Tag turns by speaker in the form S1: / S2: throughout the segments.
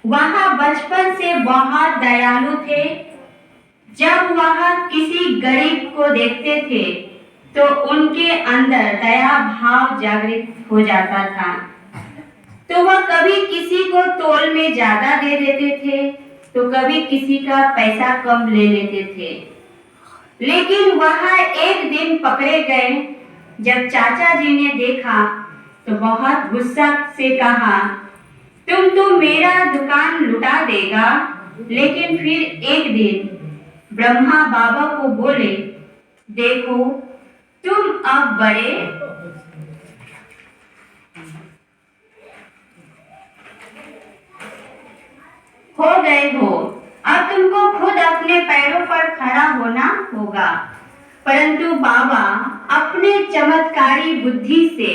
S1: वह बचपन से बहुत दयालु थे। जब वह किसी गरीब को देखते थे तो उनके अंदर दया भाव जागृत हो जाता था। तो वह कभी किसी को तोल में ज्यादा दे देते थे तो कभी किसी का पैसा कम ले लेते थे। लेकिन वह एक दिन पकड़े गए। जब चाचा जी ने देखा तो बहुत गुस्सा से कहा, तुम तो मेरा दुकान लुटा देगा। लेकिन फिर एक दिन ब्रह्मा बाबा को बोले, देखो तुम अब बड़े हो गए हो, अब तुमको खुद अपने पैरों पर खड़ा होना होगा। परंतु बाबा अपने चमत्कारी बुद्धि से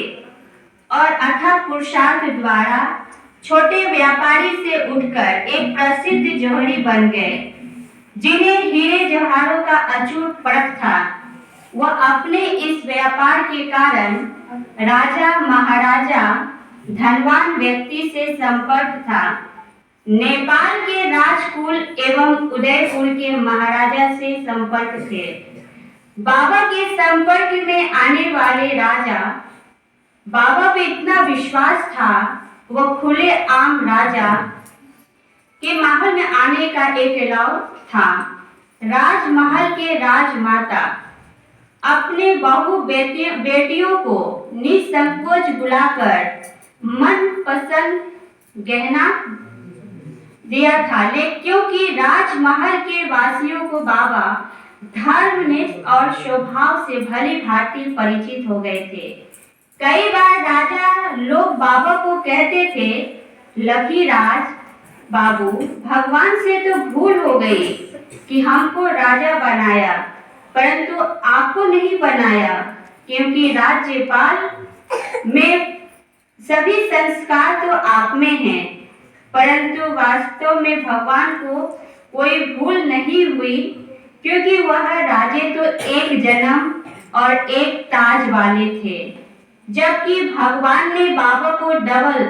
S1: और अथक पुरुषार्थ द्वारा छोटे व्यापारी से उठकर एक प्रसिद्ध जौहरी बन गए, जिन्हें हीरे जवाहरों का अचूक परख था। वह अपने इस व्यापार के कारण राजा महाराजा धनवान व्यक्ति से संपर्क था। नेपाल के राजकुल एवं उदयपुर के महाराजा से संपर्क थे। बाबा के संपर्क में आने वाले राजा बाबा पे इतना विश्वास था, वह खुले आम राजा के महल में आने का एक अलाव था। राजमहल के राजमाता अपने बहु बेटियों को निसंकोच बुलाकर मन पसंद गहना दिया था। लेकिन क्योंकि राजमहल के वासियों को बाबा धर्मनिष्ठ और स्वभाव से भली भांति परिचित हो गए थे। कई बार राजा लोग बाबा को कहते थे, लकीराज बाबू, भगवान से तो भूल हो गई कि हमको राजा बनाया, परंतु आपको नहीं बनाया, क्योंकि राज्यपाल में सभी संस्कार तो आप में हैं। परंतु वास्तव में भगवान को कोई भूल नहीं हुई, क्योंकि वह राजे तो एक जन्म और एक ताज वाले थे। जबकि भगवान ने बाबा को डबल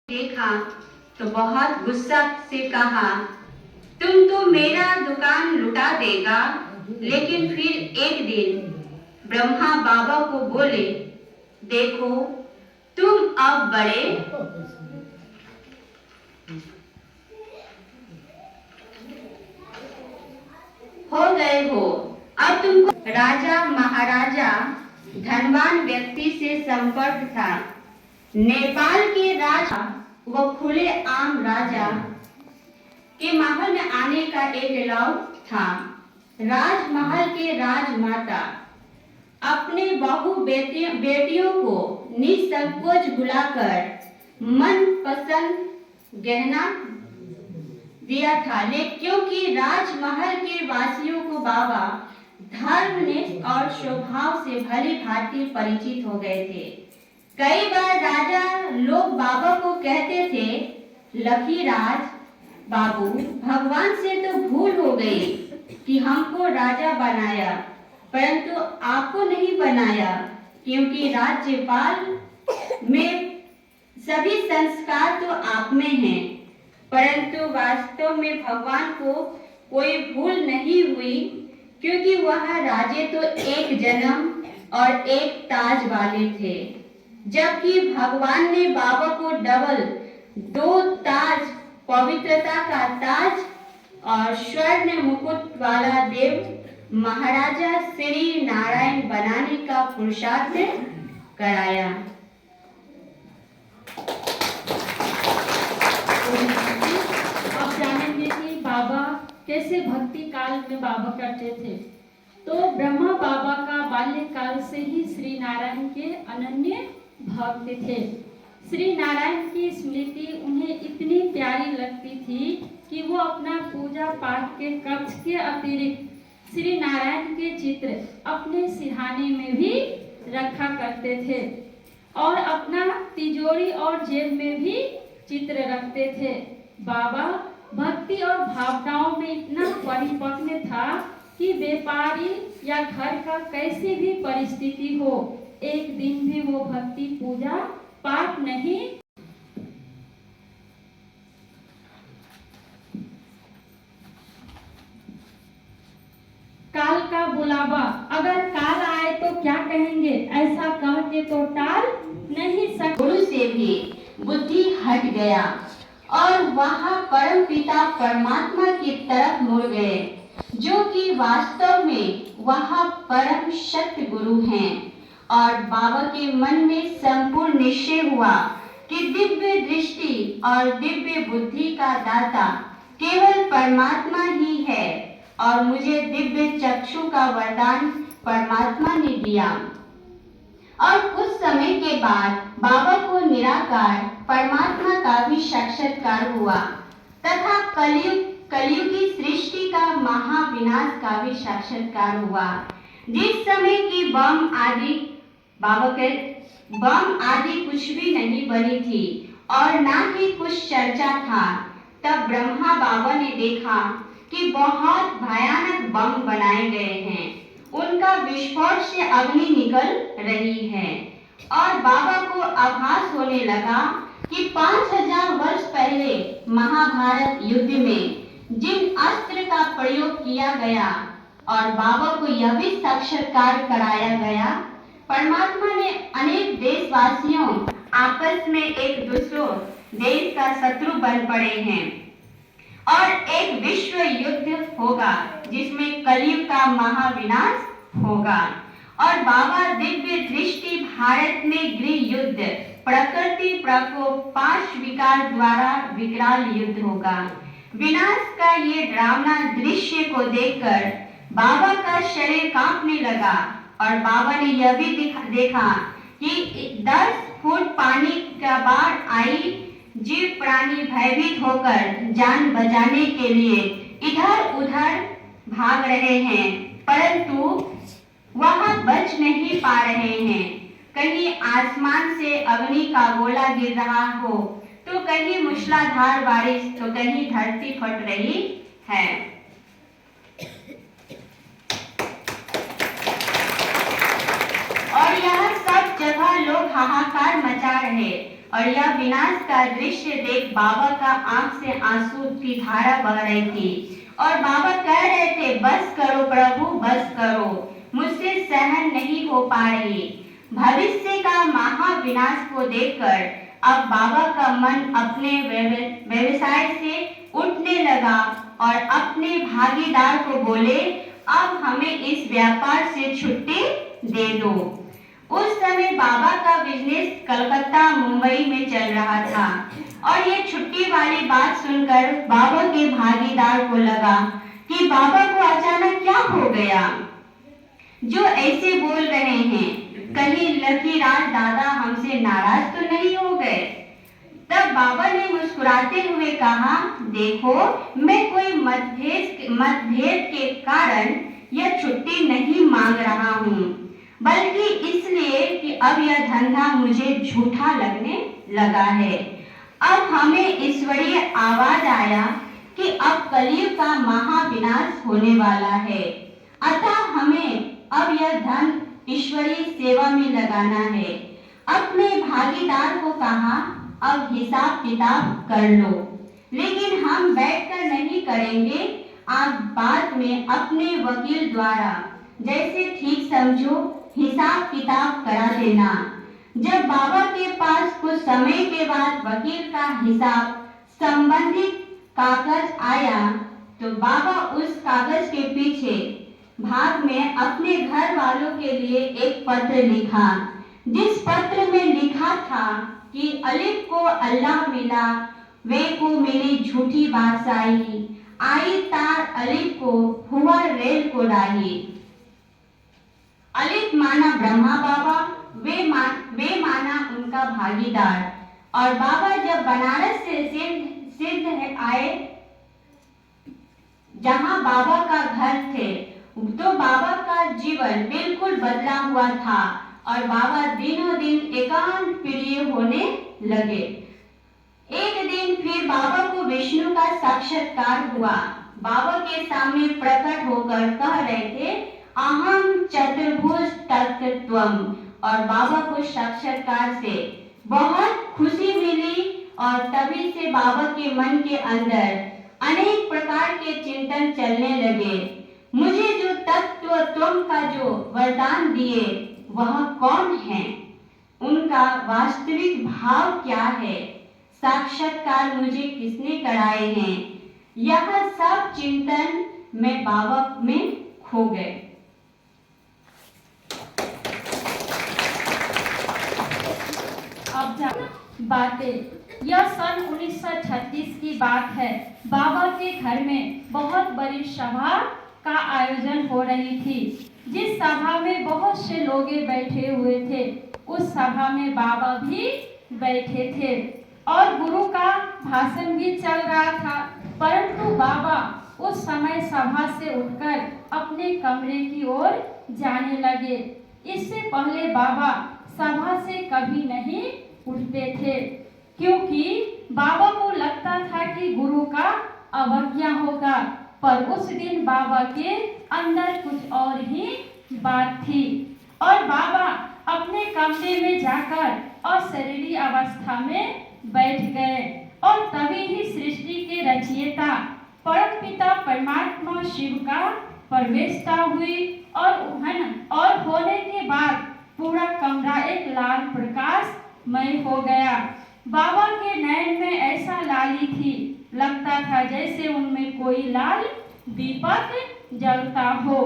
S1: देखा तो बहुत गुस्सा से कहा, तुम तो मेरा दुकान लुटा देगा। लेकिन फिर एक दिन ब्रह्मा बाबा को बोले, देखो तुम अब बड़े हो गए हो, अब तुमको राजा महाराजा धनवान व्यक्ति से संपर्क था। नेपाल के राजा व खुले आम राजा के महल में आने का एक अलाव था। राजमहल के राजमाता अपने बहु बेटियों को निसंकोच बुलाकर मन पसंद गहना दिया था। लेकिन क्योंकि राजमहल के वासियों को बाबा धर्मनिष्ठ और स्वभाव से भली भांति परिचित हो गए थे। कई बार राजा लोग बाबा को कहते थे, लकीराज बाबू, भगवान से तो भूल हो गई कि हमको राजा बनाया, परंतु आपको नहीं बनाया, क्योंकि राज्यपाल में सभी संस्कार तो आप में हैं। परंतु वास्तव में भगवान को कोई भूल नहीं हुई, क्योंकि वह राजे तो एक जन्म और एक ताज वाले थे। जबकि भगवान ने बाबा को डबल 2 ताज, पवित्रता का ताज और स्वर्ण मुकुट वाला देव महाराजा श्री नारायण बनाने का पुरुषार्थ कराया।
S2: आप जानेंगे कि बाबा कैसे भक्ति काल में बाबा करते थे। तो ब्रह्मा बाबा का बाल्यकाल से ही श्री नारायण के अनन्य भक्त थे। श्री नारायण की स्मृति उन्हें इतनी प्यारी लगती थी कि वो अपना पूजा पाठ के कक्ष के अतिरिक्त श्री नारायण के चित्र अपने सिरहाने में भी रखा करते थे और अपना तिजोरी और जेब में भी चित्र रखते थे। बाबा भक्ति और भावनाओं में इतना परिपक्व था कि व्यापारी या घर का कैसी भी परिस्थिति हो, एक दिन भी वो भक्ति पूजा पाठ नहीं बुलावा, अगर काल आए तो क्या कहेंगे, ऐसा कह के तो टाल नहीं सकते।
S1: गुरु से भी बुद्धि हट गया और वह परम पिता परमात्मा की तरफ मुड़ गए, जो कि वास्तव में वह परम शक्ति गुरु हैं। और बाबा के मन में संपूर्ण निश्चय हुआ कि दिव्य दृष्टि और दिव्य बुद्धि का दाता केवल परमात्मा ही है और मुझे दिव्य चक्षु का वरदान परमात्मा ने दिया। और कुछ समय के बाद बाबा को निराकार परमात्मा का भी साक्षात्कार हुआ तथा कलयुग की सृष्टि का महाविनाश का भी साक्षात्कार हुआ। जिस समय की बम आदि कुछ भी नहीं बनी थी और ना ही कुछ चर्चा था, तब ब्रह्मा बाबा ने देखा कि बहुत भयानक बम बनाए गए हैं। उनका विस्फोट से अग्नि निकल रही है और बाबा को आभास होने लगा कि 5000 वर्ष पहले महाभारत युद्ध में जिन अस्त्र का प्रयोग किया गया और बाबा को यह भी साक्षात्कार कराया गया, परमात्मा ने अनेक देशवासियों आपस में एक दूसरे देश का शत्रु बन पड़े हैं और एक विश्व युद्ध होगा जिसमें कलयुग का महाविनाश होगा। और बाबा दिव्य दृष्टि भारत में गृह युद्ध, प्रकृति प्रकोप, 5 विकार द्वारा विकराल युद्ध होगा। विनाश का ये डरावना दृश्य को देखकर बाबा का शरीर कांपने लगा और बाबा ने यह भी देखा कि 10 फुट पानी का बाढ़ आई। जीव प्राणी भयभीत होकर जान बचाने के लिए इधर उधर भाग रहे हैं, परंतु वह बच नहीं पा रहे हैं। कहीं आसमान से अग्नि का गोला गिर रहा हो, तो कहीं मूसलाधार बारिश, तो कहीं धरती फट रही है। और यह सब जगह लोग हाहाकार मचा रहे और यह विनाश का दृश्य देख बाबा का आंख से आंसू की धारा बह रही थी और बाबा कह रहे थे, बस करो प्रभु, बस करो, मुझसे सहन नहीं हो पा रही। भविष्य का महाविनाश को देखकर अब बाबा का मन अपने व्यवसाय से उठने लगा और अपने भागीदार को बोले, अब हमें इस व्यापार से छुट्टी दे दो। उस समय बाबा का बिजनेस कलकत्ता मुंबई में चल रहा था और ये छुट्टी वाली बात सुनकर बाबा के भागीदार को लगा कि बाबा को अचानक क्या हो गया जो ऐसे बोल रहे हैं, कहीं लकीराज दादा हमसे नाराज तो नहीं हो गए। तब बाबा ने मुस्कुराते हुए कहा, देखो, मैं कोई मतभेद के कारण यह छुट्टी नहीं मांग रहा हूँ, बल्कि इसलिए कि अब यह धंधा मुझे झूठा लगने लगा है। अब हमें ईश्वरीय आवाज आया कि अब कलयुग का महाविनाश होने वाला है, अतः हमें अब यह धन ईश्वरीय सेवा में लगाना है। अपने भागीदार को कहा, अब हिसाब किताब कर लो, लेकिन हम बैठकर नहीं करेंगे, आप बाद में अपने वकील द्वारा जैसे ठीक समझो हिसाब किताब करा देना। जब बाबा के पास कुछ समय के बाद वकील का हिसाब संबंधित कागज आया, तो बाबा उस कागज के पीछे भाग में अपने घर वालों के लिए एक पत्र लिखा, जिस पत्र में लिखा था कि अलिफ को अल्लाह मिला, वे को मिली झूठी बादशाही, आई तार अलिफ को हुआ रेल को राही। अलिफ माना ब्रह्मा बाबा, वे माना उनका भागीदार। और बाबा जब बनारस से सिद्ध आए, जहां बाबा का घर थे, तो बाबा का जीवन बिल्कुल बदला हुआ था और बाबा दिनों दिन एकांत प्रिय होने लगे। एक दिन फिर बाबा को विष्णु का साक्षात्कार हुआ। बाबा के सामने प्रकट होकर कह रहे थे, अहम चतुर्भुज तत्त्वम। और बाबा को साक्षात्कार से बहुत खुशी मिली और तभी से बाबा के मन के अंदर अनेक प्रकार के चिंतन चलने लगे। मुझे जो तत्व तुम का जो वरदान दिए वह कौन है, उनका वास्तविक भाव क्या है, साक्षात्कार मुझे किसने कराए हैं, यह सब चिंतन में बाबा में खो गए।
S2: अब बातें, यह सन 1936 की बात है। बाबा के घर में बहुत बड़ी सभा का आयोजन हो रही थी, जिस सभा में बहुत से लोग बैठे हुए थे। उस सभा में बाबा भी बैठे थे और गुरु का भाषण भी चल रहा था, परंतु बाबा उस समय सभा से उठकर अपने कमरे की ओर जाने लगे। इससे पहले बाबा सभा से कभी नहीं उठते थे, क्योंकि बाबा को लगता था कि गुरु का अवज्ञा होगा। पर उस दिन बाबा के अंदर कुछ और ही बात थी और बाबा अपने कमरे में जाकर अशरीरी अवस्था में बैठ गए और तभी ही सृष्टि के रचयिता परमपिता परमात्मा शिव का प्रवेशता हुई और होने के बाद पूरा कमरा एक लाल प्रकाशमय हो गया। बाबा के नयन में ऐसा लाली थी, लगता था जैसे उनमें कोई लाल दीपक जलता हो।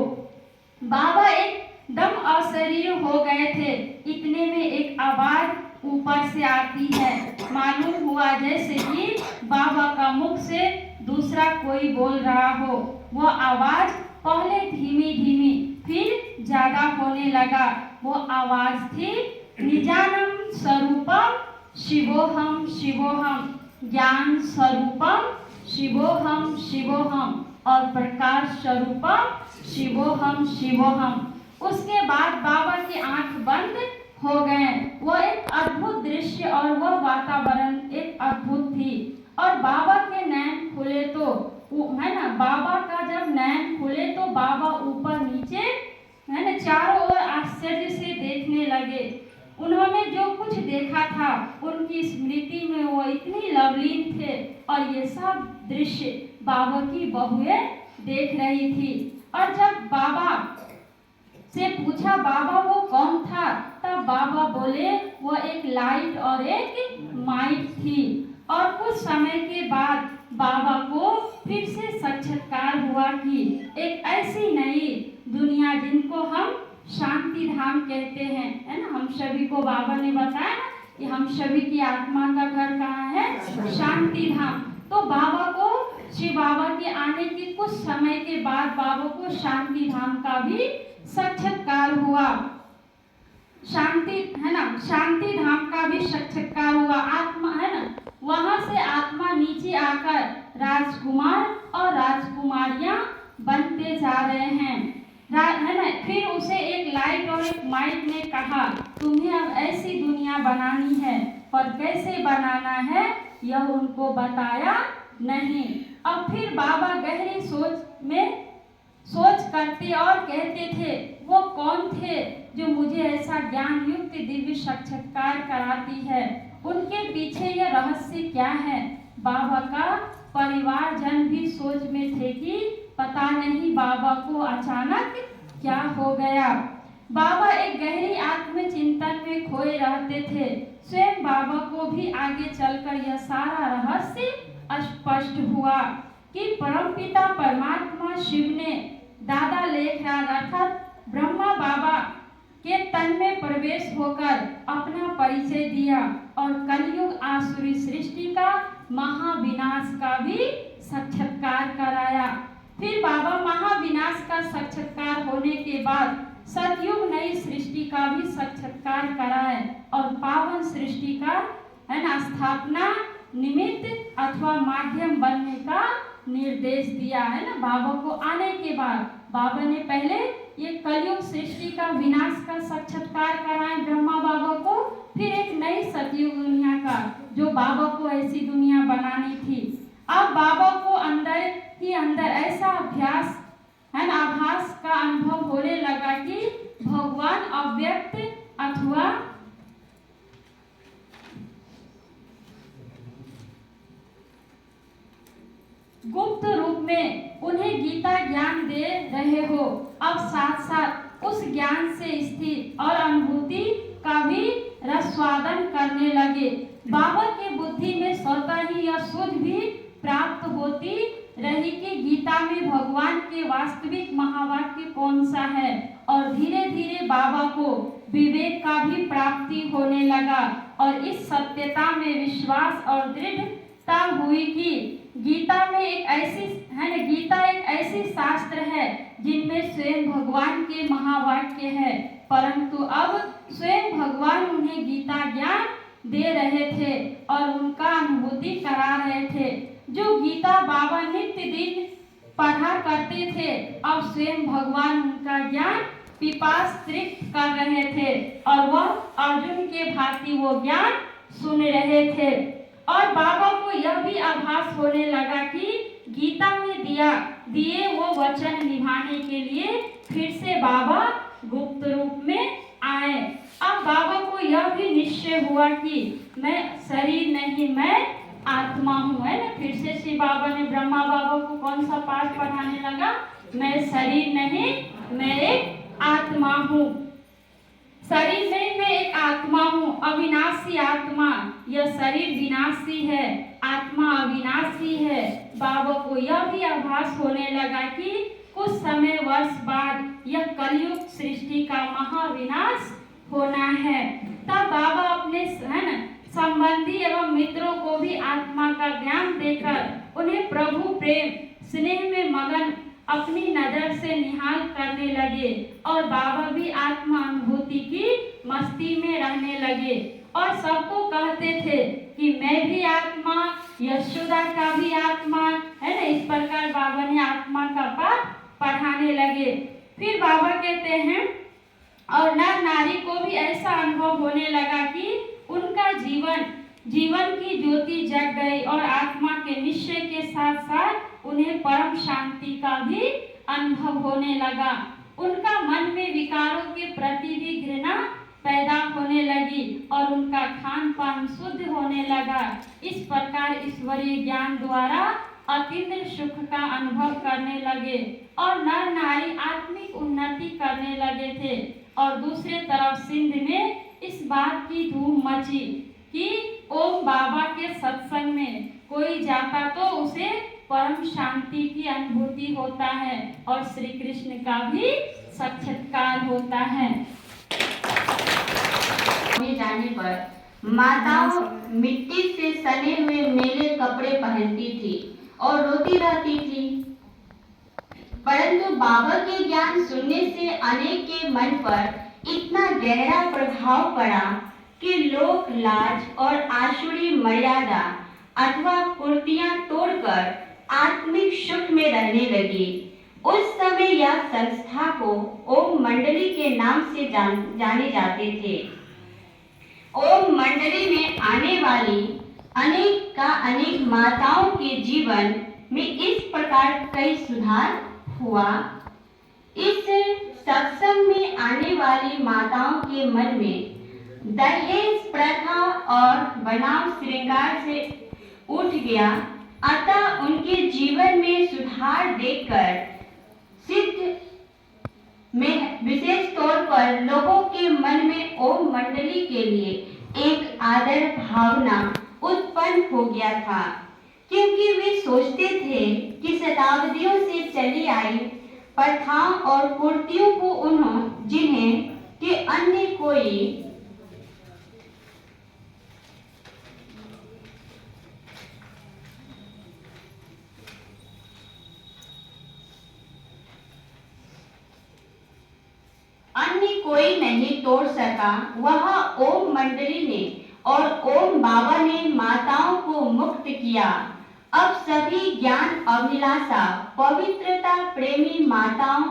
S2: बाबा एकदम अशरीर हो गए थे। इतने में एक आवाज ऊपर से आती है। मालूम हुआ जैसे कि बाबा का मुख से दूसरा कोई बोल रहा हो। वह आवाज पहले धीमी धीमी फिर ज्यादा होने लगा। वो आवाज थी, निजानम स्वरूपम शिवोहम शिवोहम, ज्ञान स्वरूपम शिवोहम शिवोहम और प्रकाश स्वरूपम शिवोहम शिवोहम। उसके बाद बाबा की आंख बंद हो गए। वह एक अद्भुत दृश्य और वह वातावरण एक अद्भुत थी। और बाबा के नयन खुले तो है ना, बाबा का जब नयन खुले तो बाबा ऊपर नीचे है ना चारों ओर आश्चर्य से देखने लगे। उन्होंने जो कुछ देखा था उनकी स्मृति में वो इतनी लवलीन थे और ये सब दृश्य बाबा की बहुएं देख रही थी। और जब बाबा से पूछा बाबा वो कौन था, तब बाबा बोले वो एक लाइट और एक माइट थी। और कुछ समय के बाद बाबा को फिर से साक्षात्कार हुआ कि एक ऐसी नई दुनिया जिनको हम शांति धाम कहते हैं, है ना। हम सभी को बाबा ने बताया ना कि हम सभी की आत्मा का घर कहाँ है, शांति धाम। तो बाबा को श्री बाबा के आने के कुछ समय के बाद बाबा को शांति धाम का भी साक्षात्कार हुआ। शांति है ना, शांति धाम का भी साक्षात्कार हुआ। आत्मा है ना, वहां से आत्मा नीचे आकर राजकुमार और राजकुमारियां बनते जा रहे हैं, है ना। फिर उसे एक लाइट और एक माइट ने कहा तुम्हें अब ऐसी दुनिया बनानी है, पर कैसे बनाना है यह उनको बताया नहीं। अब फिर बाबा गहरी सोच करते और कहते थे वो कौन थे जो मुझे ऐसा ज्ञान युक्त दिव्य साक्षात्कार कराती है, उनके पीछे यह रहस्य क्या है। बाबा का परिवारजन भी सोच में थे कि पता नहीं बाबा को अचानक क्या हो गया। बाबा एक गहरी आत्मचिंतन में खोए रहते थे। स्वयं बाबा को भी आगे चलकर यह सारा रहस्य स्पष्ट हुआ कि परमपिता परमात्मा शिव ने दादा लेखराज अर्थात ब्रह्मा बाबा के तन में प्रवेश होकर अपना परिचय दिया और कलयुग आसुरी सृष्टि का महाविनाश का भी साक्षात्कार कराया। फिर बाबा महाविनाश का साक्षात्कार होने के बाद सतयुग नई सृष्टि का भी साक्षात्कार कराए और पावन सृष्टि का है ना स्थापना निमित्त अथवा माध्यम बनने का निर्देश दिया है ना। बाबा को आने के बाद बाबा ने पहले ये कलयुग सृष्टि का विनाश का साक्षात्कार कराए ब्रह्मा बाबा को, फिर एक नई सतयुग दुनिया का जो बाबा को ऐसी दुनिया बनानी थी। अब बाबा को अंदर ही अंदर ऐसा अभ्यास है ना आभास का अनुभव होने लगा कि भगवान अव्यक्त अथवा गुप्त रूप में उन्हें गीता ज्ञान दे रहे हो, अब साथ साथ उस ज्ञान से स्थिर और अनुभूति का भी रसवादन करने लगे। बाबा की बुद्धि में स्वतः ही यह सूझ भी प्राप्त होती रही कि गीता में भगवान के वास्तविक महावाक्य कौन सा है, और धीरे धीरे बाबा को विवेक का भी प्राप्ति होने लगा और इस सत्यता में विश्वास और दृढ़ता हुई कि गीता एक ऐसी शास्त्र है जिनमें स्वयं भगवान के महावाक्य है, परंतु अब स्वयं भगवान उन्हें गीता ज्ञान दे रहे थे और उनका अनुभूति करा रहे थे। जो गीता बाबा नित्य दिन पढ़ा करते थे, अब स्वयं भगवान उनका ज्ञान पिपास तृप्त कर रहे थे और वह अर्जुन के भांति वो ज्ञान सुन रहे थे। और बाबा को यह भी आभास होने लगा कि गीता में दिए वो वचन निभाने के लिए फिर से बाबा गुप्त रूप में आए। अब बाबा को यह भी निश्चय हुआ कि मैं शरीर नहीं, मैं आत्मा हूँ, है ना। फिर से श्री बाबा ने ब्रह्मा बाबा को कौन सा पाठ पढ़ाने लगा, मैं शरीर नहीं, मैं एक आत्मा हूँ। शरीर नहीं, मैं एक आत्मा हूँ, अविनाशी आत्मा। यह शरीर विनाशी है, आत्मा अविनाशी है। बाबा को यह भी आभास होने लगा कि कुछ समय वर्ष बाद यह कलयुग सृष्टि का महाविनाश होना है। तब बाबा अपने संबंधी एवं मित्रों को भी आत्मा का ज्ञान देकर उन्हें प्रभु प्रेम स्नेह में मगन अपनी नजर से निहाल करने लगे और बाबा भी आत्मा अनुभूति की मस्ती में रहने लगे और सबको कहते थे कि मैं भी आत्मा, यशोदा का भी आत्मा, है ना। इस प्रकार बाबा ने आत्मा का पाठ पढ़ाने लगे। फिर बाबा कहते हैं और नर नारी को भी ऐसा अनुभव होने लगा कि उनका जीवन की ज्योति जग गई और आत्मा के निश्चय के साथ साथ उन्हें परम शांति का भी अनुभव होने लगा। उनका मन में विकारों के प्रति भी घृणा पैदा होने लगी और उनका खान पान शुद्ध होने लगा। इस प्रकार ईश्वरीय ज्ञान द्वारा अतीन्द्र सुख का अनुभव करने लगे और नर नारी आत्मिक उन्नति करने लगे थे। और दूसरे तरफ सिंध में इस बात की धूम मची कि ओम बाबा के सत्संग में कोई जाता तो उसे परम शांति की अनुभूति होता है और श्री कृष्ण का भी साक्षात्कार होता है।
S1: जाने पर माताओं मिट्टी से सने हुए मेले कपड़े पहनती थी और रोती रहती थी, परंतु बाबा के ज्ञान सुनने से अनेक के मन पर इतना गहरा प्रभाव पड़ा कि लोग लाज और आसुरी मर्यादा अथवा कुर्तियां तोड़कर आत्मिक सुख में रहने लगी। उस समय यह संस्था को ओम मंडली के नाम से जाने जाते थे। ओम मंडली में आने वाली अनेक माताओं के जीवन में इस प्रकार कई सुधार हुआ। इस सत्संग में आने वाली माताओं के मन में दहेज प्रथा और बनाव श्रृंगार से उठ गया, अतः उनके जीवन में सुधार देखकर सिद्ध में विशेष तौर पर लोगों के मन में ओम मंडली के लिए एक आदर भावना उत्पन्न हो गया था, क्योंकि वे सोचते थे कि शताब्दियों से चली आई प्रथाओं और कुर्तियों को जिन्हें कि अन्य कोई नहीं तोड़ सका, वह ओम मंडली ने और ओम बाबा ने माताओं को मुक्त किया। अब सभी ज्ञान अभिलाषा पवित्रता प्रेमी माताओं,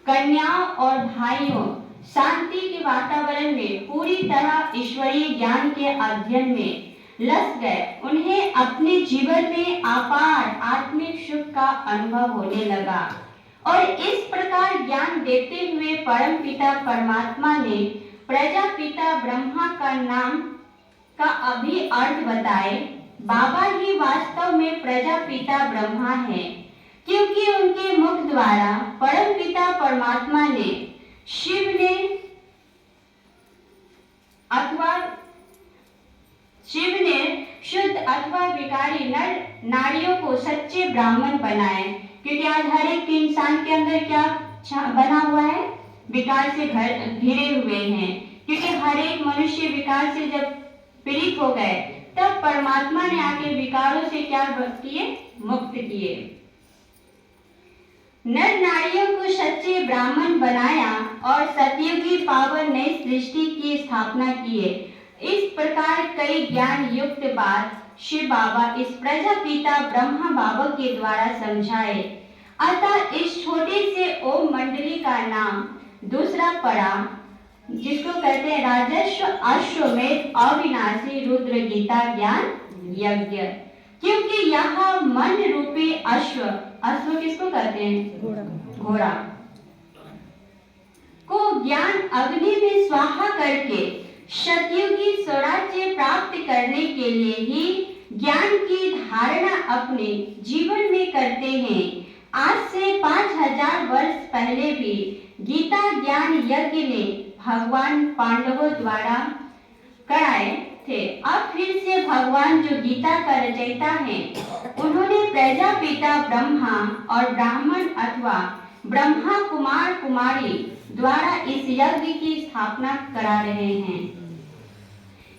S1: कन्याओं और भाइयों शांति के वातावरण में पूरी तरह ईश्वरीय ज्ञान के अध्ययन में लग गए। उन्हें अपने जीवन में अपार आत्मिक सुख का अनुभव होने लगा और इस प्रकार ज्ञान देते हुए परम पिता परमात्मा ने प्रजापिता ब्रह्मा का नाम का अभी अर्थ बताए, बाबा ही वास्तव में प्रजापिता ब्रह्मा है, क्योंकि उनके मुख द्वारा परमपिता परमात्मा ने शिव ने शुद्ध अथवा विकारी नर नारियों को सच्चे ब्राह्मण बनाए। क्योंकि आज हर एक इंसान के अंदर क्या बना हुआ है? विकार से घिरे हुए हैं। क्योंकि हर एक मनुष्य विकार से जब पीड़ित हो गए तब परमात्मा ने आके विकारों से क्या किए? मुक्त किए। नर नारियों को सच्चे ब्राह्मण बनाया और सतयुगी पावन नई सृष्टि की स्थापना किए। इस प्रकार कई ज्ञान युक्त बात शिव बाबा इस प्रजापिता ब्रह्मा बाबा के द्वारा समझाए। अतः इस छोटे से ओम मंडली का नाम दूसरा पड़ा, जिसको कहते हैं राजस्व अश्वमेध अविनाशी रुद्र गीता ज्ञान यज्ञ। क्योंकि यहाँ मन रूपी अश्व किसको कहते हैं? घोड़ा को ज्ञान अग्नि में स्वाहा करके सतयुगी स्वराज्य प्राप्त करने के लिए ही ज्ञान की धारणा अपने जीवन में करते हैं। आज से 5000 वर्ष पहले भी गीता ज्ञान यज्ञ ने भगवान पांडवों द्वारा कराए थे। अब फिर से भगवान जो गीता का रचयिता है, उन्होंने प्रजापिता ब्रह्मा और ब्राह्मण अथवा ब्रह्मा कुमार कुमारी द्वारा इस यज्ञ की स्थापना करा रहे हैं।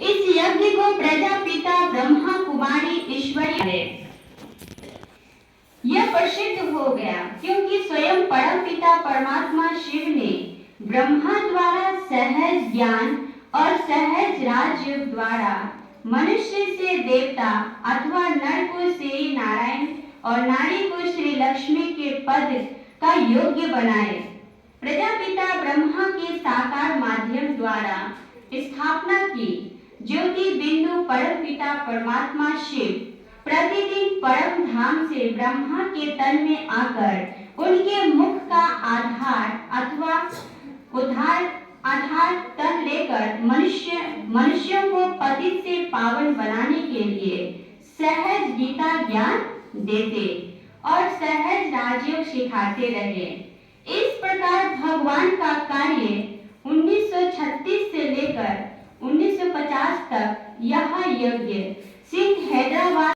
S1: इस यज्ञ को प्रजापिता ब्रह्मा कुमारी ईश्वरी है। यह प्रसिद्ध हो गया क्योंकि स्वयं परमपिता परमात्मा शिव ने ब्रह्मा द्वारा सहज ज्ञान और सहज राजयोग द्वारा मनुष्य से देवता अथवा नर को श्री नारायण और नारी को श्री लक्ष्मी के पद का योग्य बनाए। प्रजापिता ब्रह्मा के साकार माध्यम द्वारा स्थापना की ज्योति बिंदु परमपिता परमात्मा शिव प्रतिदिन परम धाम से ब्रह्मा के तन में आकर उनके मुख का आधार तन लेकर मनुष्यों को पतित से पावन बनाने के लिए सहज गीता ज्ञान देते और सहज राजयोग सिखाते रहे। इस प्रकार भगवान का कार्य 1936 से लेकर 1950 तक यह यज्ञ सिंध हैदराबाद